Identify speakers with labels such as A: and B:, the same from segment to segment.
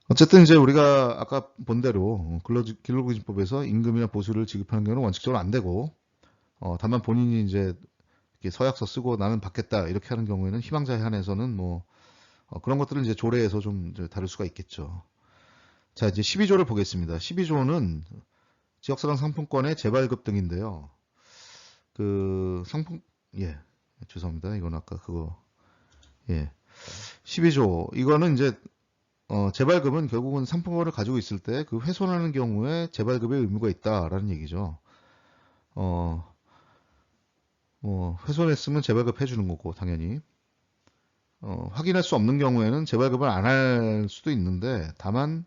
A: 어쨌든 이제 우리가 아까 본 대로 근로기준법에서 임금이나 보수를 지급하는 경우는 원칙적으로 안 되고, 다만 본인이 이제 이렇게 서약서 쓰고 나는 받겠다 이렇게 하는 경우에는 희망자에 한해서는 뭐 그런 것들을 이제 조례에서 좀 이제 다룰 수가 있겠죠. 자, 이제 12조를 보겠습니다. 12조는 지역사랑 상품권의 재발급 등인데요. 그 상품 예, 죄송합니다. 이건 아까 그거 예, 12조 이거는 이제 재발급은 결국은 상품권을 가지고 있을 때 그 훼손하는 경우에 재발급의 의무가 있다라는 얘기죠. 어, 훼손했으면 재발급 해주는 거고 당연히 확인할 수 없는 경우에는 재발급을 안 할 수도 있는데 다만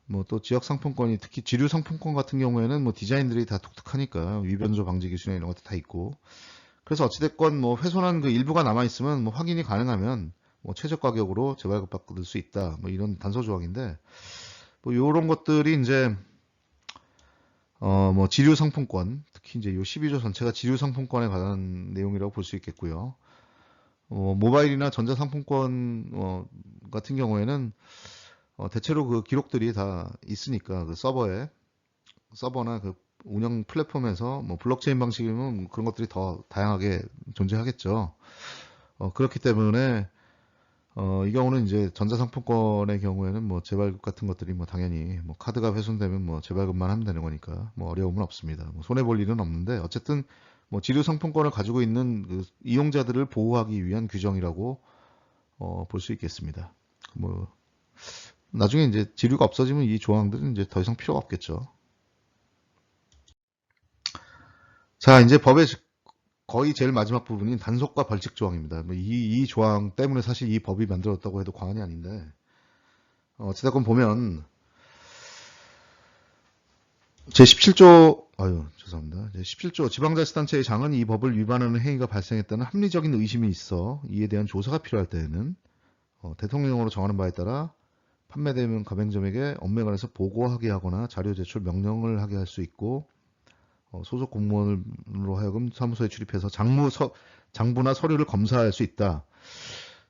A: 뭐 또 지역 상품권이 특히 지류 상품권 같은 경우에는 뭐 디자인들이 다 독특하니까 위변조 방지 기준이나 이런 것도 다 있고 그래서 어찌됐건 뭐 훼손한 그 일부가 남아 있으면 뭐 확인이 가능하면 뭐 최저 가격으로 재발급 받을 수 있다 뭐 이런 단서 조항인데 뭐 요런 것들이 이제 뭐 지류 상품권 특히 이제 요 12조 전체가 지류 상품권에 관한 내용이라고 볼 수 있겠고요. 모바일이나 전자 상품권 같은 경우에는 대체로 그 기록들이 다 있으니까 그 서버나 그 운영 플랫폼에서 뭐 블록체인 방식이면 그런 것들이 더 다양하게 존재하겠죠. 그렇기 때문에 이 경우는 이제 전자상품권의 경우에는 뭐 재발급 같은 것들이 뭐 당연히 뭐 카드가 훼손되면 뭐 재발급만 하면 되는 거니까 뭐 어려움은 없습니다. 뭐 손해 볼 일은 없는데 어쨌든 뭐 지류 상품권을 가지고 있는 그 이용자들을 보호하기 위한 규정이라고 볼 수 있겠습니다. 뭐 나중에 이제 지류가 없어지면 이 조항들은 이제 더 이상 필요가 없겠죠. 자, 이제 법의 거의 제일 마지막 부분인 단속과 벌칙 조항입니다. 뭐 이 조항 때문에 사실 이 법이 만들어졌다고 해도 과언이 아닌데 어찌됐건 보면 제17조 아유 죄송합니다. 제17조 지방자치단체의 장은 이 법을 위반하는 행위가 발생했다는 합리적인 의심이 있어 이에 대한 조사가 필요할 때에는 대통령령으로 정하는 바에 따라 판매되는 가맹점에게 업무에 관해서 보고하게 하거나 자료 제출 명령을 하게 할 수 있고 소속 공무원으로 하여금 사무소에 출입해서 장부나 서류를 검사할 수 있다.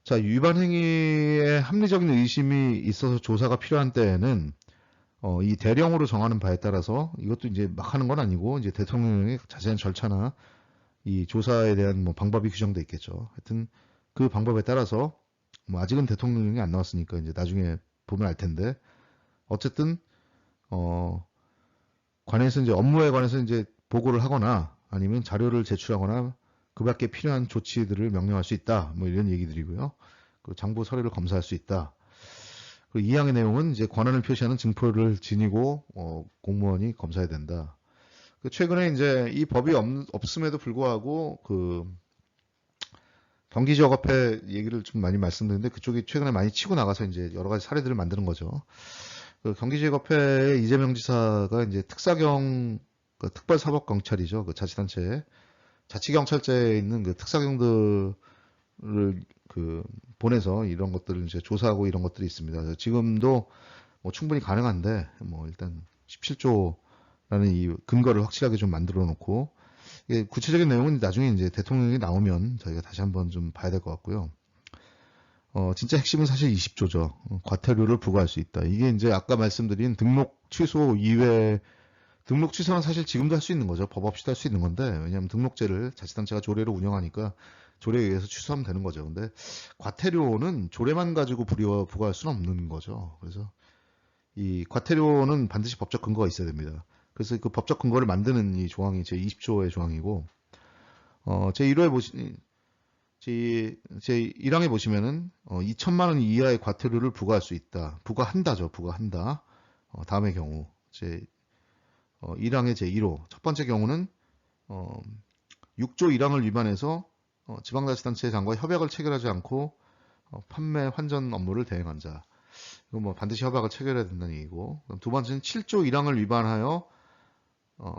A: 자, 위반 행위에 합리적인 의심이 있어서 조사가 필요한 때에는 이 대령으로 정하는 바에 따라서 이것도 이제 막 하는 건 아니고 이제 대통령의 자세한 절차나 이 조사에 대한 뭐 방법이 규정돼 있겠죠. 하여튼 그 방법에 따라서 뭐 아직은 대통령령이 안 나왔으니까 이제 나중에 보면 알 텐데 어쨌든 어 관해서 이제 업무에 관해서 이제 보고를 하거나 아니면 자료를 제출하거나 그 밖에 필요한 조치들을 명령할 수 있다. 뭐 이런 얘기들이고요. 그 장부 서류를 검사할 수 있다. 그리고 이 항의 내용은 이제 권한을 표시하는 증표를 지니고 공무원이 검사해야 된다. 그 최근에 이제 이 법이 없음에도 불구하고 그 경기지역화폐 얘기를 좀 많이 말씀드렸는데 그쪽이 최근에 많이 치고 나가서 이제 여러 가지 사례들을 만드는 거죠. 그 경기지역화폐의 이재명 지사가 이제 특사경 그 특별사법경찰이죠. 그 자치단체에 자치경찰제에 있는 그 특사경들을 그 보내서 이런 것들을 이제 조사하고 이런 것들이 있습니다. 그래서 지금도 뭐 충분히 가능한데 뭐 일단 17조라는 이 근거를 확실하게 좀 만들어 놓고 구체적인 내용은 나중에 이제 대통령이 나오면 저희가 다시 한번 좀 봐야 될 것 같고요. 진짜 핵심은 사실 20조죠. 과태료를 부과할 수 있다. 이게 이제 아까 말씀드린 등록 취소 이외 등록 취소는 사실 지금도 할 수 있는 거죠. 법 없이도 할 수 있는 건데 왜냐하면 등록제를 자치단체가 조례로 운영하니까 조례에 의해서 취소하면 되는 거죠. 근데 과태료는 조례만 가지고 부과할 수는 없는 거죠. 그래서 이 과태료는 반드시 법적 근거가 있어야 됩니다. 그래서 그 법적 근거를 만드는 이 조항이 제 20조의 조항이고 제 1호에 제 1항에 보시면은 2천만 원 이하의 과태료를 부과할 수 있다. 부과한다죠. 부과한다. 다음의 경우 제 1항의 제 1호 첫 번째 경우는 6조 1항을 위반해서 지방자치단체 장과 협약을 체결하지 않고 판매 환전 업무를 대행한 자. 이거 뭐 반드시 협약을 체결해야 된다는 얘기고. 두 번째는 7조 1항을 위반하여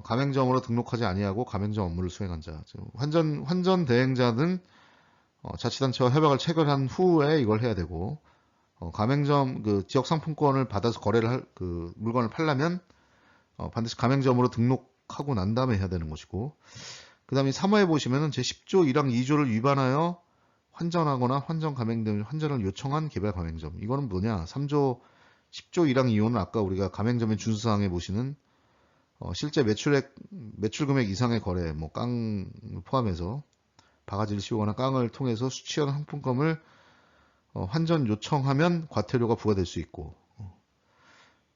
A: 가맹점으로 등록하지 아니하고 가맹점 업무를 수행한 자. 환전 대행자는 자치단체와 협약을 체결한 후에 이걸 해야 되고 가맹점 그 지역 상품권을 받아서 그 물건을 팔려면 반드시 가맹점으로 등록하고 난 다음에 해야 되는 것이고 그 다음에 3호에 보시면은 제10조 1항 2조를 위반하여 환전하거나 환전 가맹점 환전을 요청한 개발 가맹점 이거는 뭐냐 3조 10조 1항 이호는 아까 우리가 가맹점의 준수사항에 보시는 실제 매출 금액 이상의 거래, 뭐 깡 포함해서 바가지를 씌우거나 깡을 통해서 수취한 상품권을 환전 요청하면 과태료가 부과될 수 있고,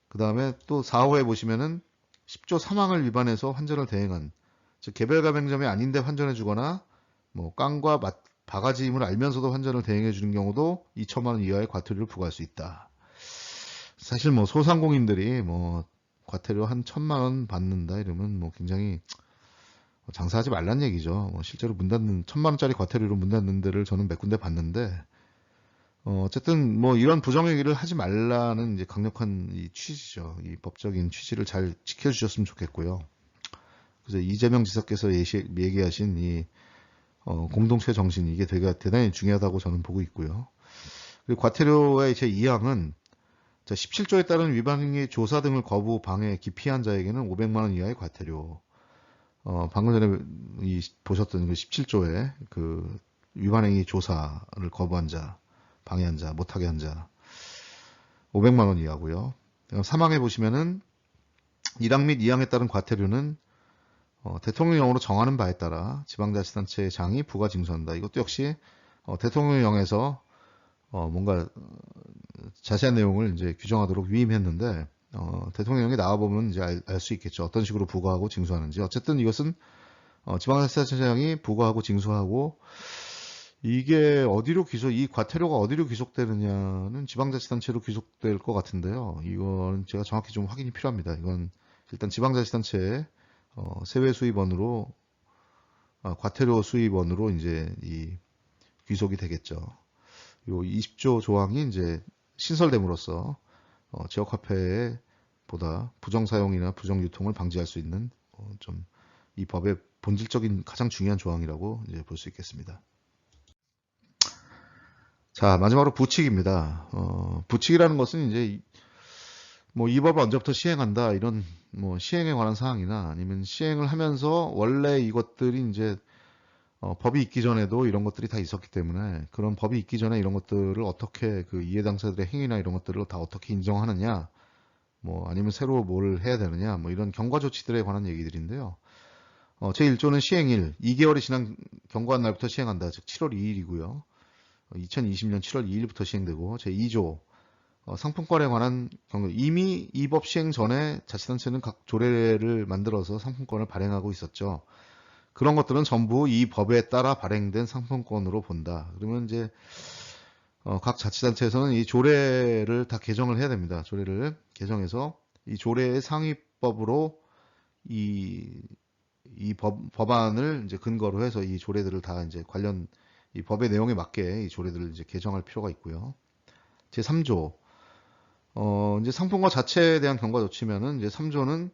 A: 그 다음에 또 4호에 보시면은 10조 3항을 위반해서 환전을 대행한, 즉 개별 가맹점이 아닌데 환전해 주거나 뭐 깡과 바가지임을 알면서도 환전을 대행해 주는 경우도 2천만 원 이하의 과태료를 부과할 수 있다. 사실 뭐 소상공인들이 뭐 과태료 한 1,000만 원 받는다 이러면 뭐 굉장히 장사하지 말란 얘기죠. 실제로 문 닫는 1,000만 원짜리 과태료로 문 닫는 데를 저는 몇 군데 봤는데, 어쨌든 뭐 이런 부정행위를 하지 말라는 이제 강력한 이 취지죠. 이 법적인 취지를 잘 지켜주셨으면 좋겠고요. 그래서 이재명 지사께서 얘기하신 이 공동체 정신, 이게 되게 대단히 중요하다고 저는 보고 있고요. 그리고 과태료의 제 2항은 17조에 따른 위반행위 조사 등을 거부, 방해, 기피한 자에게는 500만 원 이하의 과태료. 방금 전에 보셨던 그 17조에 그 위반행위 조사를 거부한 자, 방해한 자, 못하게 한 자, 500만 원 이하고요. 3항에 보시면은 1항 및 2항에 따른 과태료는 대통령령으로 정하는 바에 따라 지방자치단체의 장이 부과 징수한다. 이것도 역시 대통령령에서 뭔가 자세한 내용을 이제 규정하도록 위임했는데, 대통령령이 나와보면 이제 알 수 있겠죠. 어떤 식으로 부과하고 징수하는지. 어쨌든 이것은 지방자치단체장이 부과하고 징수하고, 이게 이 과태료가 어디로 귀속되느냐는 지방자치단체로 귀속될 것 같은데요. 이건 제가 정확히 좀 확인이 필요합니다. 이건 일단 지방자치단체의 세외 수입원으로, 과태료 수입원으로 이제 이 귀속이 되겠죠. 요 20조 조항이 이제 신설됨으로써 지역화폐에 보다 부정사용이나 부정유통을 방지할 수 있는 좀 이 법의 본질적인 가장 중요한 조항이라고 이제 볼 수 있겠습니다. 자, 마지막으로 부칙입니다. 부칙이라는 것은 이제 뭐 이 법을 언제부터 시행한다 이런 뭐 시행에 관한 사항이나 아니면 시행을 하면서 원래 이것들이 이제 법이 있기 전에도 이런 것들이 다 있었기 때문에 그런 법이 있기 전에 이런 것들을 어떻게 그 이해 당사자들의 행위나 이런 것들을 다 어떻게 인정하느냐, 뭐 아니면 새로 뭘 해야 되느냐, 뭐 이런 경과 조치들에 관한 얘기들인데요. 제1조는 시행일 2개월이 지난 경과한 날부터 시행한다. 즉 7월 2일이고요. 2020년 7월 2일부터 시행되고, 제2조 상품권에 관한 경우, 이미 이 법 시행 전에 자치단체는 각 조례를 만들어서 상품권을 발행하고 있었죠. 그런 것들은 전부 이 법에 따라 발행된 상품권으로 본다. 그러면 이제 각 자치단체에서는 이 조례를 다 개정을 해야 됩니다. 조례를 개정해서 이 조례의 상위법으로 이 법안을 이제 근거로 해서 이 조례들을 다 이제 관련 이 법의 내용에 맞게 이 조례들을 이제 개정할 필요가 있고요. 제3조 이제 상품권 자체에 대한 경과 조치면은 이제 3조는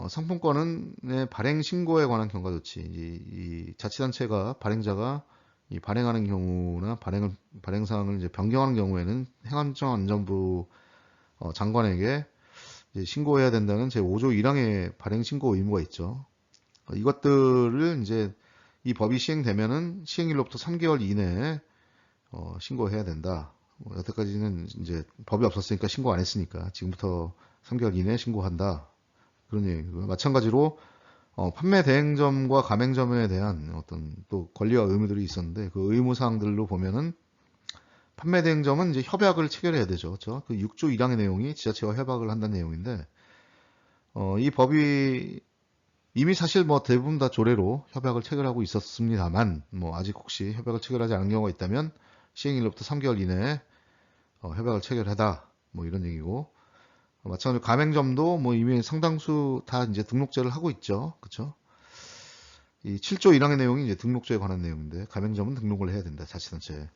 A: 상품권의 발행 신고에 관한 경과 조치. 이 자치단체가 발행자가 이 발행하는 경우나 발행 사항을 이제 변경하는 경우에는 행안정안전부 장관에게 이제 신고해야 된다는 제5조 1항의 발행 신고 의무가 있죠. 이것들을 이제 이 법이 시행되면은 시행일로부터 3개월 이내에 신고해야 된다. 여태까지는 이제 법이 없었으니까 신고 안 했으니까 지금부터 3개월 이내에 신고한다. 그런 얘기고요. 마찬가지로 판매 대행점과 가맹점에 대한 어떤 또 권리와 의무들이 있었는데 그 의무 사항들로 보면은 판매 대행점은 이제 협약을 체결해야 되죠. 그렇죠? 그 6조 1항의 내용이 지자체와 협약을 한다는 내용인데 이 법이 이미 사실 뭐 대부분 다 조례로 협약을 체결하고 있었습니다만 뭐 아직 혹시 협약을 체결하지 않은 경우가 있다면 시행일로부터 3개월 이내에 협약을 체결하다 뭐 이런 얘기고, 마찬가지로 가맹점도 뭐 이미 상당수 다 이제 등록제를 하고 있죠. 그렇죠? 이 7조 1항의 내용이 이제 등록제에 관한 내용인데 가맹점은 등록을 해야 된다. 자치단체에.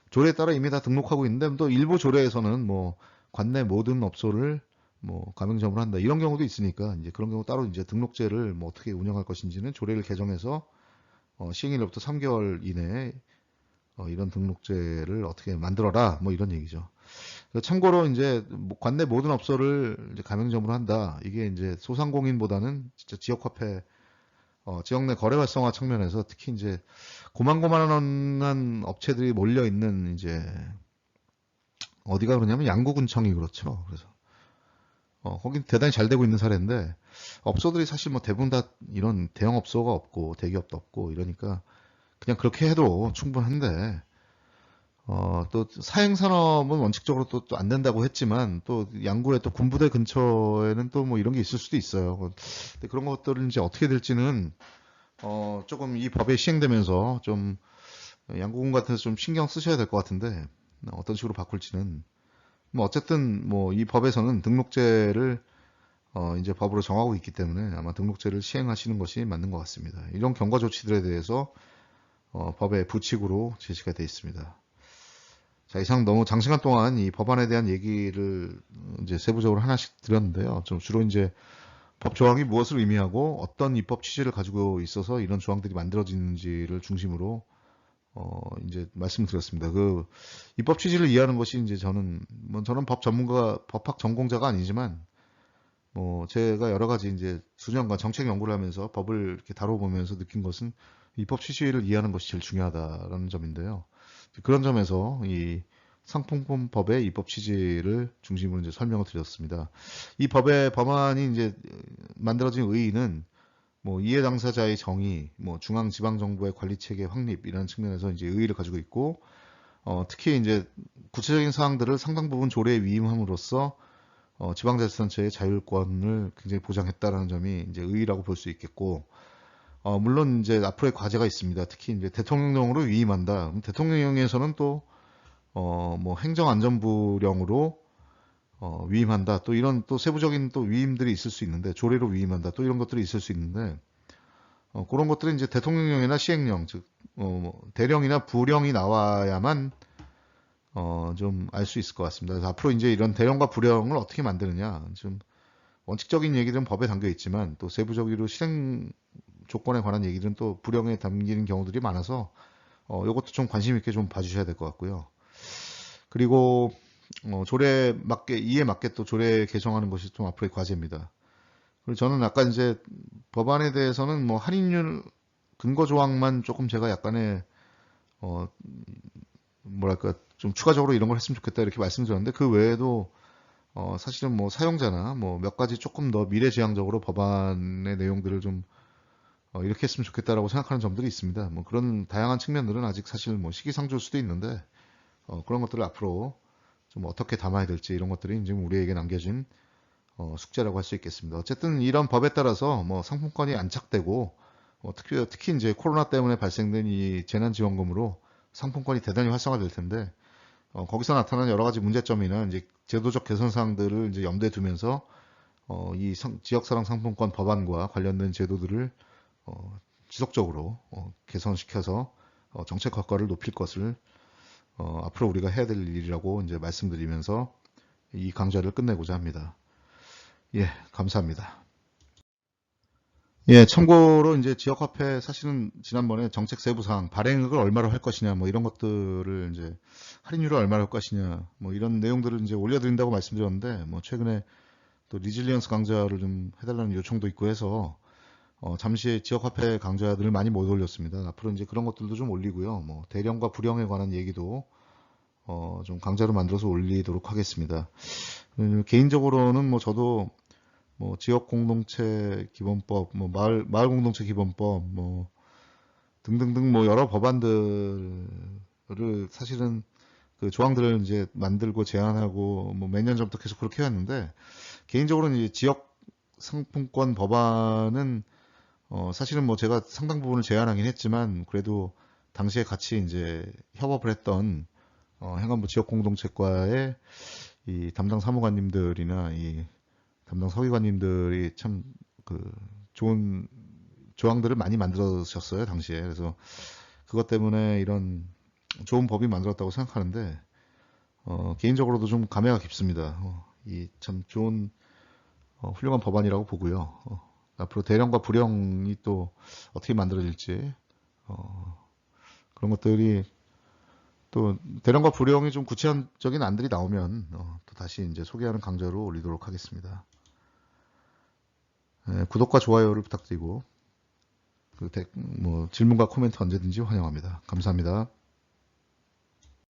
A: 조례에 따라 이미 다 등록하고 있는데 또 일부 조례에서는 뭐 관내 모든 업소를 뭐 가맹점으로 한다 이런 경우도 있으니까 이제 그런 경우 따로 이제 등록제를 뭐 어떻게 운영할 것인지는 조례를 개정해서 시행일로부터 3개월 이내에 이런 등록제를 어떻게 만들어라 뭐 이런 얘기죠. 참고로 이제 관내 모든 업소를 이제 가맹점으로 한다. 이게 이제 소상공인보다는 진짜 지역화폐 지역 내 거래 활성화 측면에서 특히 이제 고만고만한 업체들이 몰려 있는 이제 어디가 그러냐면 양구군청이 그렇죠. 그래서 거긴 대단히 잘 되고 있는 사례인데 업소들이 사실 뭐 대부분 다 이런 대형 업소가 없고 대기업도 없고 이러니까 그냥 그렇게 해도 충분한데 또 사행산업은 원칙적으로 또 안 된다고 했지만 또 양구에 또 군부대 근처에는 또 뭐 이런 게 있을 수도 있어요. 근데 그런 것들은 이제 어떻게 될지는 조금 이 법이 시행되면서 좀 양구군 같은 데서 좀 신경 쓰셔야 될 것 같은데 어떤 식으로 바꿀지는 뭐 어쨌든 뭐 이 법에서는 등록제를 이제 법으로 정하고 있기 때문에 아마 등록제를 시행하시는 것이 맞는 것 같습니다. 이런 경과 조치들에 대해서 법의 부칙으로 제시가 되어 있습니다. 자, 이상 너무 장시간 동안 이 법안에 대한 얘기를 이제 세부적으로 하나씩 드렸는데요. 좀 주로 이제 법 조항이 무엇을 의미하고 어떤 입법 취지를 가지고 있어서 이런 조항들이 만들어지는지를 중심으로 이제 말씀드렸습니다. 그 입법 취지를 이해하는 것이 이제 저는 법 전문가, 법학 전공자가 아니지만 뭐 제가 여러 가지 이제 수년간 정책 연구를 하면서 법을 이렇게 다뤄보면서 느낀 것은 입법 취지를 이해하는 것이 제일 중요하다라는 점인데요. 그런 점에서 이 상품권법의 입법 취지를 중심으로 이제 설명을 드렸습니다. 이 법의 법안이 이제 만들어진 의의는 뭐 이해 당사자의 정의, 뭐 중앙 지방 정부의 관리 체계 확립이라는 측면에서 이제 의의를 가지고 있고 특히 이제 구체적인 사항들을 상당 부분 조례에 위임함으로써 지방자치단체의 자율권을 굉장히 보장했다라는 점이 이제 의의라고 볼 수 있겠고 물론 이제 앞으로의 과제가 있습니다. 특히 이제 대통령령으로 위임한다. 대통령령에서는 또 뭐 행정안전부령으로 위임한다. 또 이런 또 세부적인 또 위임들이 있을 수 있는데 조례로 위임한다. 또 이런 것들이 있을 수 있는데 그런 것들은 이제 대통령령이나 시행령, 즉 대령이나 부령이 나와야만 좀 알 수 있을 것 같습니다. 그래서 앞으로 이제 이런 대령과 부령을 어떻게 만드느냐, 좀 원칙적인 얘기들은 법에 담겨 있지만 또 세부적으로 실행 조건에 관한 얘기들은 또 부령에 담기는 경우들이 많아서 이것도 좀 관심 있게 좀 봐주셔야 될 것 같고요. 그리고 조례에 맞게 이에 맞게 또 조례 개정하는 것이 좀 앞으로의 과제입니다. 그리고 저는 아까 이제 법안에 대해서는 뭐 할인율 근거 조항만 조금 제가 약간의 뭐랄까 좀 추가적으로 이런 걸 했으면 좋겠다 이렇게 말씀드렸는데 그 외에도 사실은 뭐 사용자나 뭐 몇 가지 조금 더 미래지향적으로 법안의 내용들을 좀 이렇게 했으면 좋겠다라고 생각하는 점들이 있습니다. 뭐 그런 다양한 측면들은 아직 사실 뭐 시기상조일 수도 있는데 그런 것들을 앞으로 좀 어떻게 담아야 될지 이런 것들이 지금 우리에게 남겨진 숙제라고 할 수 있겠습니다. 어쨌든 이런 법에 따라서 뭐 상품권이 안착되고 특히 이제 코로나 때문에 발생된 이 재난지원금으로 상품권이 대단히 활성화될 텐데 거기서 나타나는 여러 가지 문제점이나 이제 제도적 개선 사항들을 이제 염두에 두면서 이 지역사랑 상품권 법안과 관련된 제도들을 지속적으로 개선시켜서 정책 효과를 높일 것을 앞으로 우리가 해야 될 일이라고 이제 말씀드리면서 이 강좌를 끝내고자 합니다. 예, 감사합니다. 예, 참고로 이제 지역화폐 사실은 지난번에 정책 세부 사항 발행액을 얼마로 할 것이냐 뭐 이런 것들을 이제 할인율을 얼마로 할 것이냐 뭐 이런 내용들을 이제 올려드린다고 말씀드렸는데 뭐 최근에 또 리질리언스 강좌를 좀 해달라는 요청도 있고 해서 잠시 지역화폐 강좌들을 많이 못 올렸습니다. 앞으로 이제 그런 것들도 좀 올리고요. 뭐 대령과 부령에 관한 얘기도 좀 강좌로 만들어서 올리도록 하겠습니다. 개인적으로는 뭐 저도 뭐 지역 공동체 기본법, 뭐 마을 공동체 기본법, 뭐 등등등 뭐 여러 법안들을 사실은 그 조항들을 이제 만들고 제안하고 뭐 몇 년 전부터 계속 그렇게 해왔는데 개인적으로는 이제 지역 상품권 법안은 사실은 뭐 제가 상당 부분을 제안하긴 했지만 그래도 당시에 같이 이제 협업을 했던 행안부 지역공동체과의 이 담당 사무관님들이나 이 담당 서기관님들이 참 그 좋은 조항들을 많이 만들어주셨어요 당시에. 그래서 그것 때문에 이런 좋은 법이 만들었다고 생각하는데 개인적으로도 좀 감회가 깊습니다. 이 참 좋은 훌륭한 법안이라고 보고요. 앞으로 대령과 부령이 또 어떻게 만들어질지 그런 것들이 또 대령과 부령이 좀 구체적인 안들이 나오면 또 다시 이제 소개하는 강좌로 올리도록 하겠습니다. 구독과 좋아요를 부탁드리고 뭐 질문과 코멘트 언제든지 환영합니다. 감사합니다.